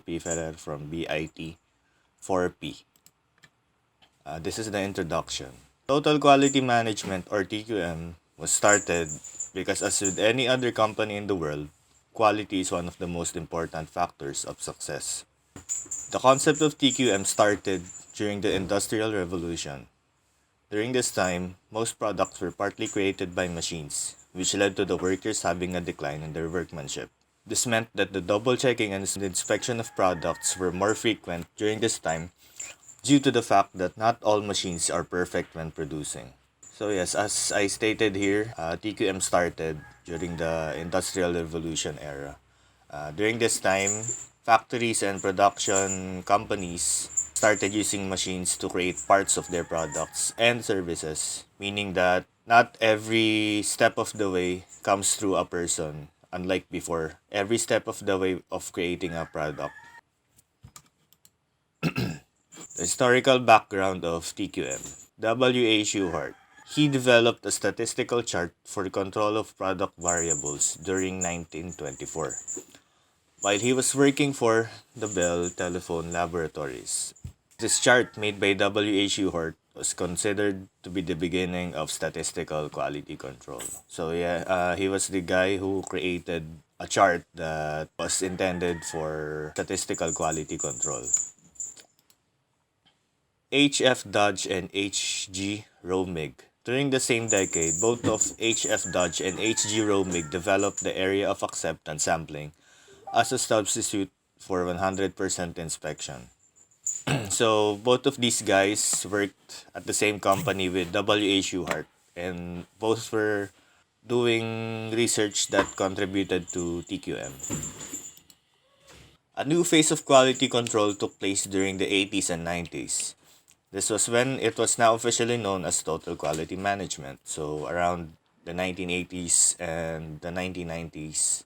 P. Ferrer from BIT 4P. This is the introduction. Total Quality Management or TQM was started because, as with any other company in the world, quality is one of the most important factors of success. The concept of TQM started during the Industrial Revolution. During this time, most products were partly created by machines, which led to the workers having a decline in their workmanship. This meant that the double checking and inspection of products were more frequent during this time due to the fact that not all machines are perfect when producing. So yes, as I stated here, TQM started during the Industrial Revolution era. During this time, factories and production companies started using machines to create parts of their products and services, meaning that not every step of the way comes through a person, unlike before. Every step of the way of creating a product. The historical background of TQM. W.A. Schuhart. He developed a statistical chart for the control of product variables during 1924 while he was working for the Bell Telephone Laboratories. This chart made by W.A. Schuhart was considered to be the beginning of statistical quality control. So yeah, he was the guy who created a chart that was intended for statistical quality control. H.F. Dodge and H.G. Romig. During the same decade, both of H.F. Dodge and H.G. Romig developed the area of acceptance sampling as a substitute for 100% inspection. So both of these guys worked at the same company with W.A. Schuhart, and both were doing research that contributed to TQM. A new phase of quality control took place during the 80s and 90s. This was when it was now officially known as Total Quality Management. So around the 1980s and the 1990s,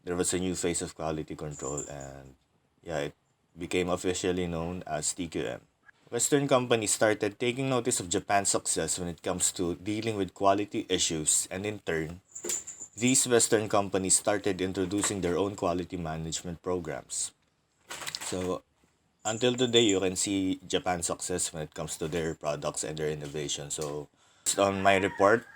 there was a new phase of quality control, and yeah, it became officially known as TQM. Western companies started taking notice of Japan's success when it comes to dealing with quality issues, and in turn, these Western companies started introducing their own quality management programs. So, until today, you can see Japan's success when it comes to their products and their innovation. So, based on my report,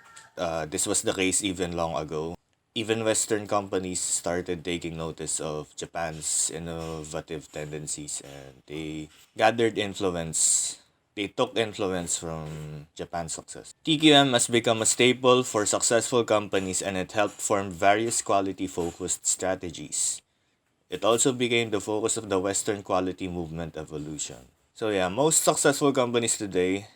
this was the case even long ago. Even Western companies started taking notice of Japan's innovative tendencies, and they gathered influence. They took influence from Japan's success. TQM has become a staple for successful companies, and it helped form various quality focused strategies. It also became the focus of the Western quality movement evolution. So yeah, most successful companies today,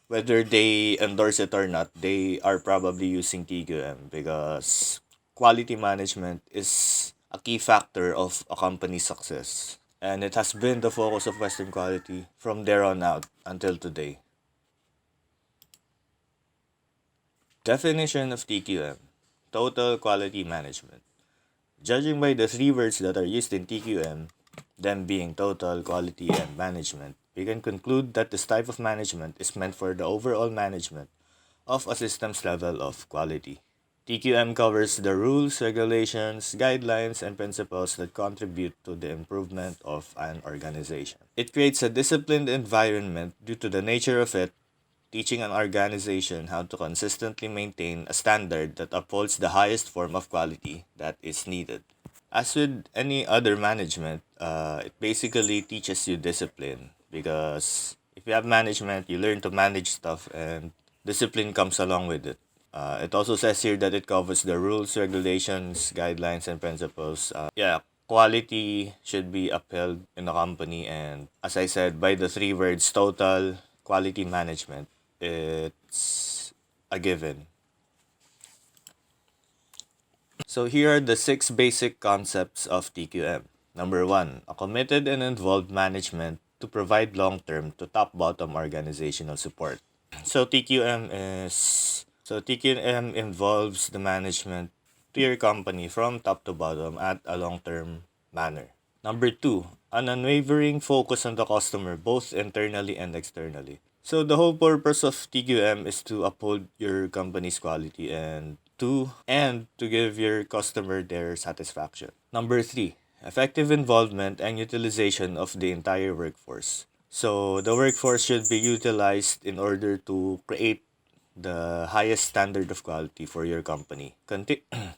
whether they endorse it or not, they are probably using TQM because quality management is a key factor of a company's success. And it has been the focus of Western quality from there on out until today. Definition of TQM: Total Quality Management. Judging by the three words that are used in TQM, them being total, quality, and management, we can conclude that this type of management is meant for the overall management of a system's level of quality. TQM covers the rules, regulations, guidelines, and principles that contribute to the improvement of an organization. It creates a disciplined environment due to the nature of it, teaching an organization how to consistently maintain a standard that upholds the highest form of quality that is needed. As with any other management, it basically teaches you discipline because if you have management, you learn to manage stuff, and discipline comes along with it. It also says here that it covers the rules, regulations, guidelines, and principles. Yeah, quality should be upheld in a company, and as I said, by the three words total quality management, it's a given. So here are the 6 basic concepts of TQM. Number 1, a committed and involved management to provide long-term to top-bottom organizational support. So TQM involves the management to your company from top to bottom at a long-term manner. Number 2, an unwavering focus on the customer both internally and externally. So the whole purpose of TQM is to uphold your company's quality and to give your customer their satisfaction. Number 3, effective involvement and utilization of the entire workforce. So the workforce should be utilized in order to create the highest standard of quality for your company.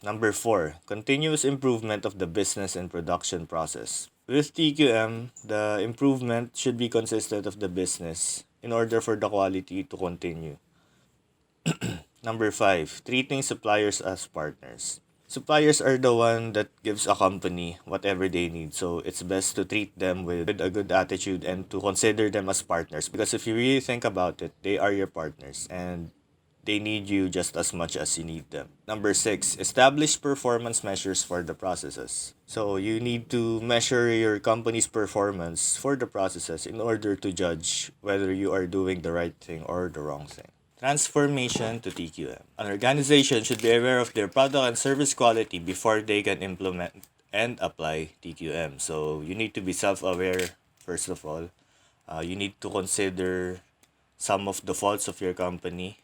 Number 4, continuous improvement of the business and production process. With TQM, the improvement should be consistent of the business in order for the quality to continue. Number 5, treating suppliers as partners. Suppliers are the one that gives a company whatever they need. So it's best to treat them with a good attitude and to consider them as partners. Because if you really think about it, they are your partners and they need you just as much as you need them. Number 6, establish performance measures for the processes. So you need to measure your company's performance for the processes in order to judge whether you are doing the right thing or the wrong thing. Transformation to TQM. An organization should be aware of their product and service quality before they can implement and apply TQM. So you need to be self-aware, first of all. You need to consider some of the faults of your company,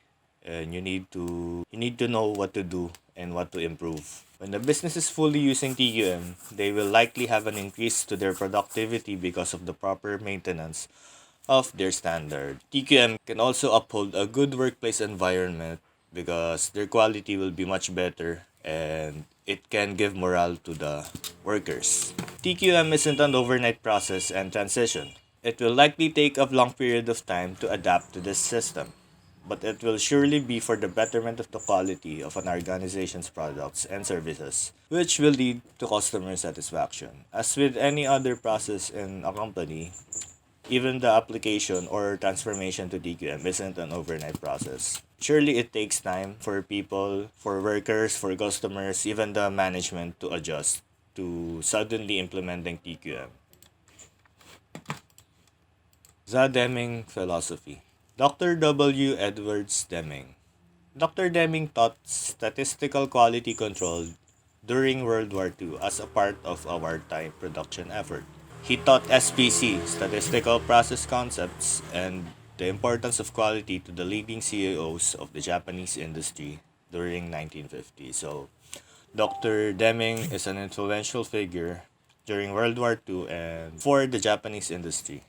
and you need to know what to do and what to improve. When the business is fully using TQM, they will likely have an increase to their productivity because of the proper maintenance of their standard. TQM can also uphold a good workplace environment because their quality will be much better and it can give morale to the workers. TQM isn't an overnight process and transition. It will likely take a long period of time to adapt to this system, but it will surely be for the betterment of the quality of an organization's products and services, which will lead to customer satisfaction. As with any other process in a company, even the application or transformation to DQM isn't an overnight process. Surely it takes time for people, for workers, for customers, even the management to adjust to suddenly implementing TQM. The Deming Philosophy. Dr. W. Edwards Deming. Dr. Deming taught statistical quality control during World War II as a part of a wartime production effort. He taught SPC, Statistical Process Concepts, and the importance of quality to the leading CEOs of the Japanese industry during 1950. So, Dr. Deming is an influential figure during World War II and for the Japanese industry.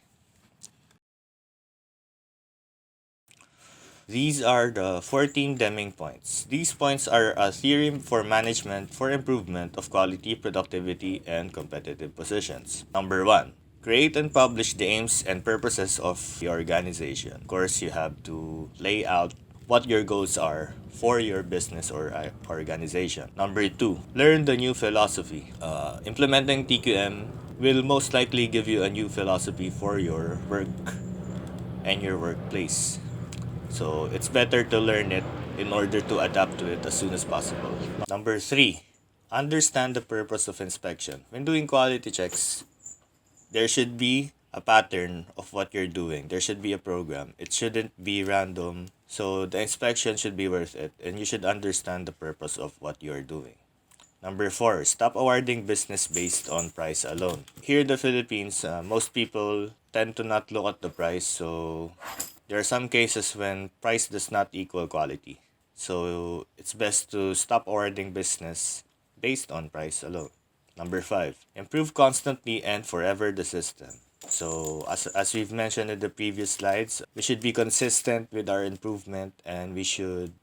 These are the 14 Deming points. These points are a theory for management for improvement of quality, productivity, and competitive positions. Number 1. Create and publish the aims and purposes of the organization. Of course, you have to lay out what your goals are for your business or organization. Number 2. Learn the new philosophy. Implementing TQM will most likely give you a new philosophy for your work and your workplace. So it's better to learn it in order to adapt to it as soon as possible. Number 3, understand the purpose of inspection. When doing quality checks, there should be a pattern of what you're doing. There should be a program. It shouldn't be random. So the inspection should be worth it and you should understand the purpose of what you're doing. Number 4, stop awarding business based on price alone. Here in the Philippines, most people tend to not look at the price, so there are some cases when price does not equal quality. So it's best to stop awarding business based on price alone. Number 5, improve constantly and forever the system. So as we've mentioned in the previous slides, we should be consistent with our improvement and we should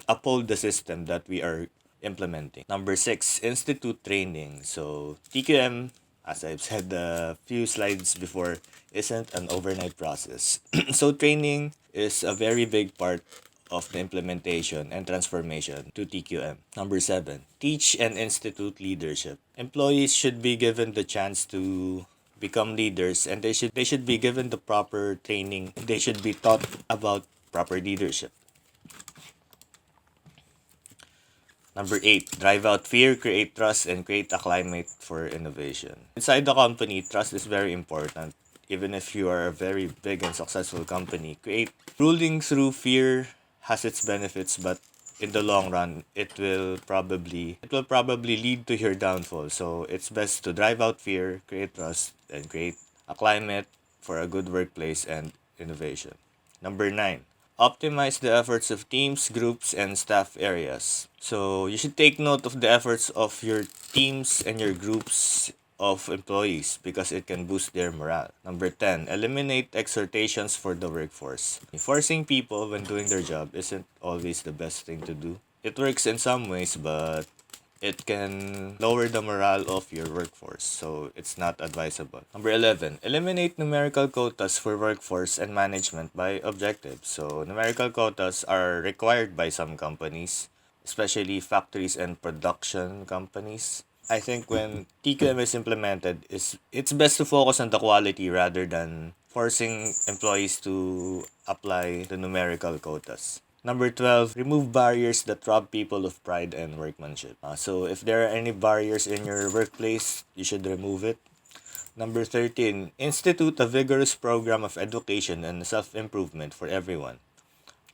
uphold the system that we are implementing. Number 6, institute training. So TQM, as I've said a few slides before, isn't an overnight process. So training is a very big part of the implementation and transformation to TQM. Number 7, teach and institute leadership. Employees should be given the chance to become leaders and they should be given the proper training. They should be taught about proper leadership. Number 8, drive out fear, create trust, and create a climate for innovation. Inside the company, trust is very important. Even if you are a very big and successful company, ruling through fear has its benefits, but in the long run, it will probably lead to your downfall. So it's best to drive out fear, create trust, and create a climate for a good workplace and innovation. Number 9, optimize the efforts of teams, groups, and staff areas. So you should take note of the efforts of your teams and your groups of employees because it can boost their morale. Number 10, eliminate exhortations for the workforce. Forcing people when doing their job isn't always the best thing to do. It works in some ways, but it can lower the morale of your workforce, so it's not advisable. Number 11, eliminate numerical quotas for workforce and management by objectives. So, numerical quotas are required by some companies, especially factories and production companies. I think when TQM is implemented, it's best to focus on the quality rather than forcing employees to apply the numerical quotas. Number 12, remove barriers that rob people of pride and workmanship. So if there are any barriers in your workplace, you should remove it. Number 13, institute a vigorous program of education and self-improvement for everyone.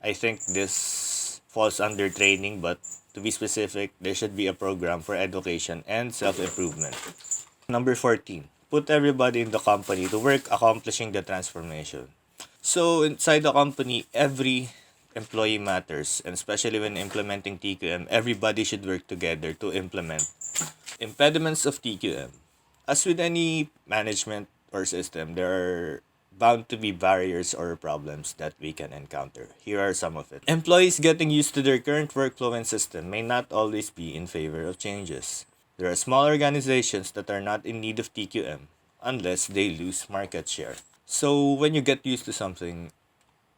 I think this falls under training, but to be specific, there should be a program for education and self-improvement. Number 14, put everybody in the company to work accomplishing the transformation. So inside the company, every employee matters, and especially when implementing TQM, everybody should work together to implement impediments of TQM. As with any management or system, there are bound to be barriers or problems that we can encounter. Here are some of it. Employees getting used to their current workflow and system may not always be in favor of changes. There are small organizations that are not in need of TQM unless they lose market share. So when you get used to something,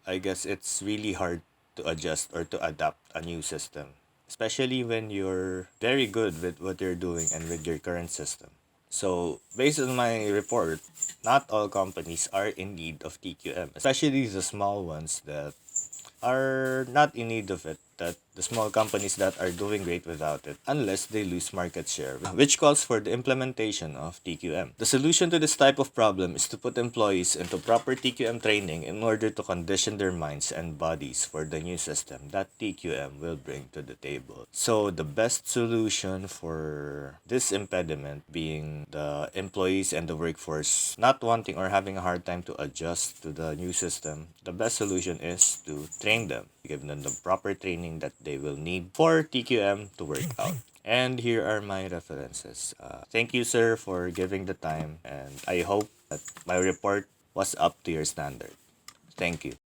I guess it's really hard to adjust or to adapt a new system, especially when you're very good with what you're doing and with your current system. So, based on my report, not all companies are in need of TQM, especially the small ones that are not in need of it, that the small companies that are doing great without it, unless they lose market share, which calls for the implementation of TQM. The solution to this type of problem is to put employees into proper TQM training in order to condition their minds and bodies for the new system that TQM will bring to the table. So the best solution for this impediment being the employees and the workforce not wanting or having a hard time to adjust to the new system, the best solution is to train them, give them the proper training that they will need for TQM to work out. And here are my references. Thank you, sir, for giving the time, and I hope that my report was up to your standard. Thank you.